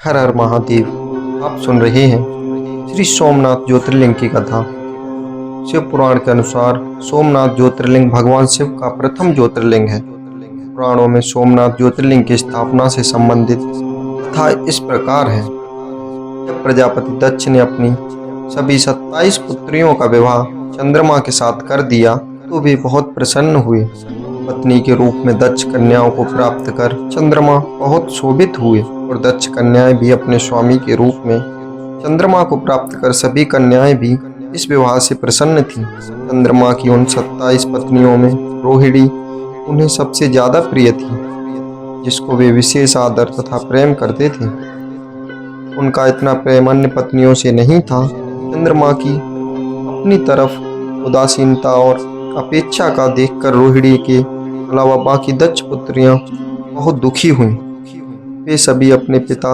हर हर महादेव। आप सुन रहे हैं श्री सोमनाथ ज्योतिर्लिंग की कथा। शिव पुराण के अनुसार सोमनाथ ज्योतिर्लिंग भगवान शिव का प्रथम ज्योतिर्लिंग है। पुराणों में सोमनाथ ज्योतिर्लिंग की स्थापना से संबंधित कथा इस प्रकार है। जब प्रजापति दक्ष ने अपनी सभी 27 पुत्रियों का विवाह चंद्रमा के साथ कर दिया तो वे बहुत प्रसन्न हुए। पत्नी के रूप में दक्ष कन्याओं को प्राप्त कर चंद्रमा बहुत शोभित हुए और दक्ष कन्याएं भी अपने स्वामी के रूप में चंद्रमा को प्राप्त कर सभी कन्याएं भी इस विवाह से प्रसन्न थीं। चंद्रमा की उन 27 पत्नियों में रोहिणी उन्हें सबसे ज्यादा प्रिय थी, जिसको वे विशेष आदर तथा प्रेम करते थे। उनका इतना प्रेम अन्य पत्नियों से नहीं था। चंद्रमा की अपनी तरफ उदासीनता और अपेक्षा का देखकर रोहिणी के अलावा बाकी दक्ष पुत्रियां बहुत दुखी हुईं। वे सभी अपने पिता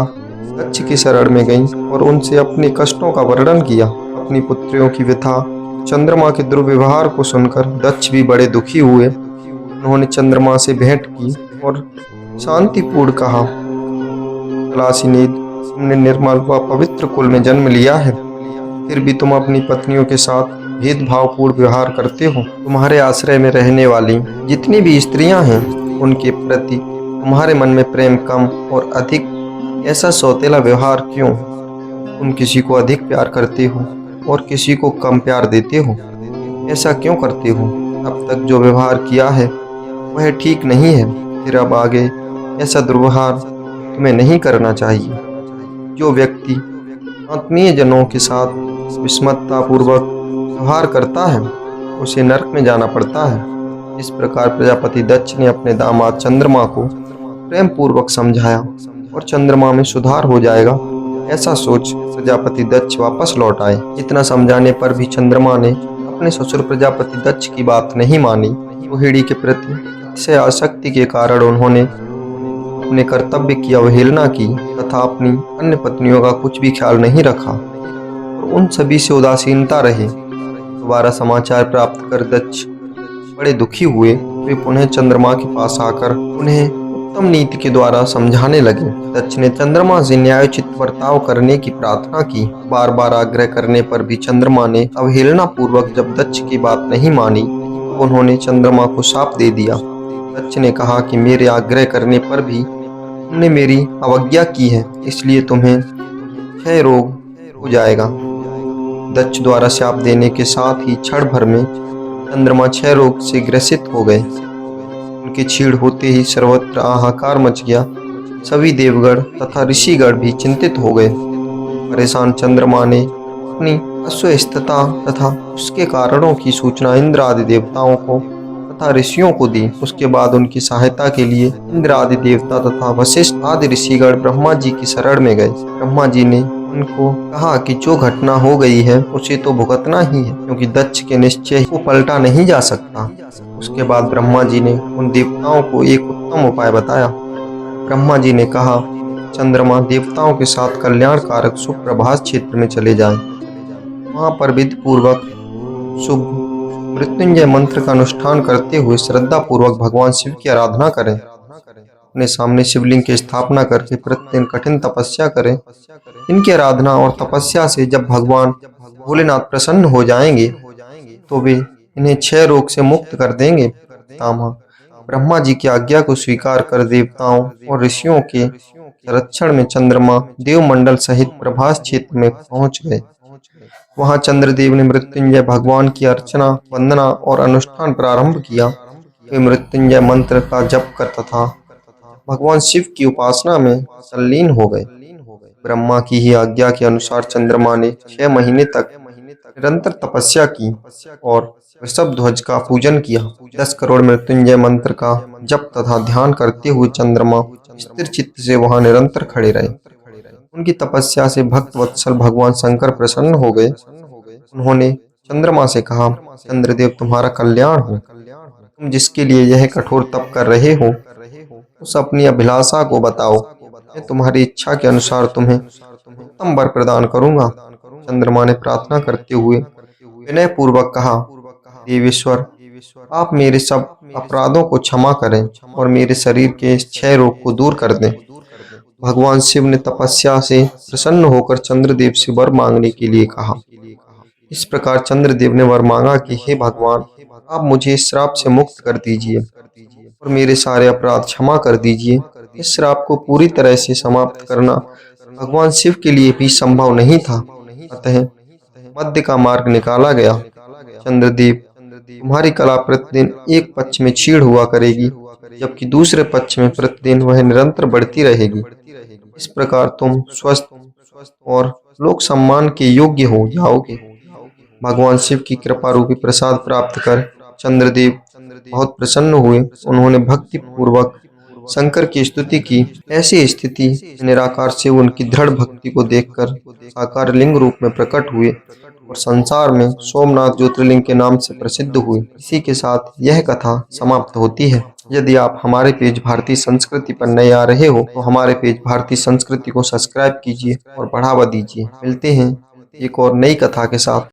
दक्ष की शरण में गईं और उनसे अपने कष्टों का वर्णन किया। अपनी पुत्रियों की व्यथा, चंद्रमा के दुर्व्यवहार को सुनकर दक्ष भी बड़े दुखी हुए। उन्होंने चंद्रमा से भेंट की और शांतिपूर्ण कहा, कलासिनीद, तुमने निर्मल व पवित्र कुल में जन्म लिया है, फिर भी तुम अपनी पत्नियों के साथ भेदभावपूर्ण व्यवहार करते हो। तुम्हारे आश्रय में रहने वाली जितनी भी स्त्रियां हैं, उनके प्रति तुम्हारे मन में प्रेम कम और अधिक, ऐसा सौतेला व्यवहार क्यों? तुम किसी को अधिक प्यार करते हो और किसी को कम प्यार देते हो। ऐसा क्यों करते हो? अब तक जो व्यवहार किया है वह ठीक नहीं है, फिर अब आगे ऐसा दुर्व्यवहार तुम्हें नहीं करना चाहिए। जो व्यक्ति आत्मीय जनों के साथ विषमतापूर्वक व्यवहार करता है उसे नरक में जाना पड़ता है। इस प्रकार प्रजापति दक्ष ने अपने दामाद चंद्रमा को प्रेम पूर्वक समझाया और चंद्रमा में सुधार हो जाएगा, ऐसा सोच प्रजापति दक्ष वापस लौट आए। इतना समझाने पर भी चंद्रमा ने अपने ससुर प्रजापति दक्ष की बात नहीं मानी। रोहिणी के प्रति से आसक्ति के कारण उन्होंने अपने कर्तव्य की अवहेलना की तथा अपनी अन्य पत्नियों का कुछ भी ख्याल नहीं रखा और उन सभी से उदासीनता रहे। दोबारा समाचार प्राप्त कर दक्ष बड़े दुखी हुए। वे पुनः चंद्रमा के पास आकर उन्हें उत्तम नीति के द्वारा समझाने लगे। दक्ष ने चंद्रमा से न्यायोचित बर्ताव करने की प्रार्थना की। बार बार आग्रह करने पर भी चंद्रमा ने अवहेलना पूर्वक जब दक्ष की बात नहीं मानी तो उन्होंने चंद्रमा को शाप दे दिया। दक्ष ने कहा कि मेरे आग्रह करने पर भी तुमने मेरी अवज्ञा की है, इसलिए तुम्हें क्षय रोग हो जाएगा। दक्ष द्वारा शाप देने के साथ ही क्षण भर में चंद्रमा क्षय रोग से ग्रसित हो गए। उनके क्षीण होते ही सर्वत्र हाहाकार मच गया। सभी देवगण तथा ऋषिगण भी चिंतित हो गए। परेशान चंद्रमा ने अपनी अस्वस्थता तथा उसके कारणों की सूचना इंद्र आदि देवताओं को तथा ऋषियों को दी। उसके बाद उनकी सहायता के लिए इंद्र आदि देवता तथा वशिष्ठ आदि ऋषिगण ब्रह्मा जी की शरण में गए। ब्रह्मा जी ने उनको कहा कि जो घटना हो गई है उसे तो भुगतना ही है, क्योंकि दक्ष के निश्चय को पलटा नहीं जा सकता। उसके बाद ब्रह्मा जी ने उन देवताओं को एक उत्तम उपाय बताया। ब्रह्मा जी ने कहा, चंद्रमा देवताओं के साथ कल्याणकारक सुप्रभास क्षेत्र में चले जाएं। वहां पर विधि पूर्वक शुभ मृत्युंजय मंत्र का अनुष्ठान करते हुए श्रद्धा पूर्वक भगवान शिव की आराधना करें। अपने सामने शिवलिंग की स्थापना करके प्रतिदिन कठिन तपस्या करें। इनकी आराधना और तपस्या से जब भगवान भोलेनाथ प्रसन्न हो जाएंगे तो वे इन्हें क्षय रोग से मुक्त कर देंगे। तामा ब्रह्मा जी की आज्ञा को स्वीकार कर देवताओं और ऋषियों के संरक्षण में चंद्रमा देवमंडल सहित प्रभास क्षेत्र में पहुंच गए। वहां चंद्रदेव ने मृत्युंजय भगवान की अर्चना, वंदना और अनुष्ठान प्रारंभ किया। वे मृत्युंजय मंत्र का जप कर तथा भगवान शिव की उपासना में तल्लीन हो गए। ब्रह्मा की ही आज्ञा के अनुसार चंद्रमा ने 6 महीने तक निरंतर तपस्या की और वृषभ ध्वज का पूजन किया। 10 करोड़ मृत्युंजय मंत्र का जप तथा ध्यान करते हुए चंद्रमा स्थिर चित्त से वहां निरंतर खड़े रहे। उनकी तपस्या से भक्त वत्सल भगवान शंकर प्रसन्न हो गए। उन्होंने चंद्रमा से कहा, चंद्रदेव तुम्हारा कल्याण हो। तुम जिसके लिए यह कठोर तप कर रहे हो उस अपनी अभिलाषा को बताओ। मैं तुम्हारी इच्छा के अनुसार तुम्हें उत्तम वर प्रदान करूंगा। चंद्रमा ने प्रार्थना करते हुए विनय पूर्वक कहा, देवेश्वर, आप मेरे सब अपराधों को क्षमा करें और मेरे शरीर के इस क्षय रोग को दूर कर दें। भगवान शिव ने तपस्या से प्रसन्न होकर चंद्रदेव से वर मांगने के लिए कहा। इस प्रकार चंद्रदेव ने वर मांगा कि हे भगवान, आप मुझे इस श्राप से मुक्त कर दीजिए और मेरे सारे अपराध क्षमा कर दीजिए। इस श्राप को पूरी तरह से समाप्त करना भगवान शिव के लिए भी संभव नहीं था, अतः मध्य का मार्ग निकाला गया। चंद्रदेव, तुम्हारी कला प्रतिदिन एक पक्ष में क्षीण हुआ करेगी, जबकि दूसरे पक्ष में प्रतिदिन वह निरंतर बढ़ती रहेगी। इस प्रकार तुम स्वस्थ और लोक सम्मान के योग्य हो जाओगे। भगवान शिव की कृपा रूपी प्रसाद प्राप्त कर चंद्रदेव बहुत प्रसन्न हुए। उन्होंने भक्ति पूर्वक शंकर की स्तुति की। ऐसी स्थिति निराकार शिव उनकी दृढ़ भक्ति को देखकर साकार लिंग रूप में प्रकट हुए और संसार में सोमनाथ ज्योतिर्लिंग के नाम से प्रसिद्ध हुए। इसी के साथ यह कथा समाप्त होती है। यदि आप हमारे पेज भारतीय संस्कृति पर नए आ रहे हो तो हमारे पेज भारतीय संस्कृति को सब्सक्राइब कीजिए और बढ़ावा दीजिए। मिलते हैं एक और नई कथा के साथ।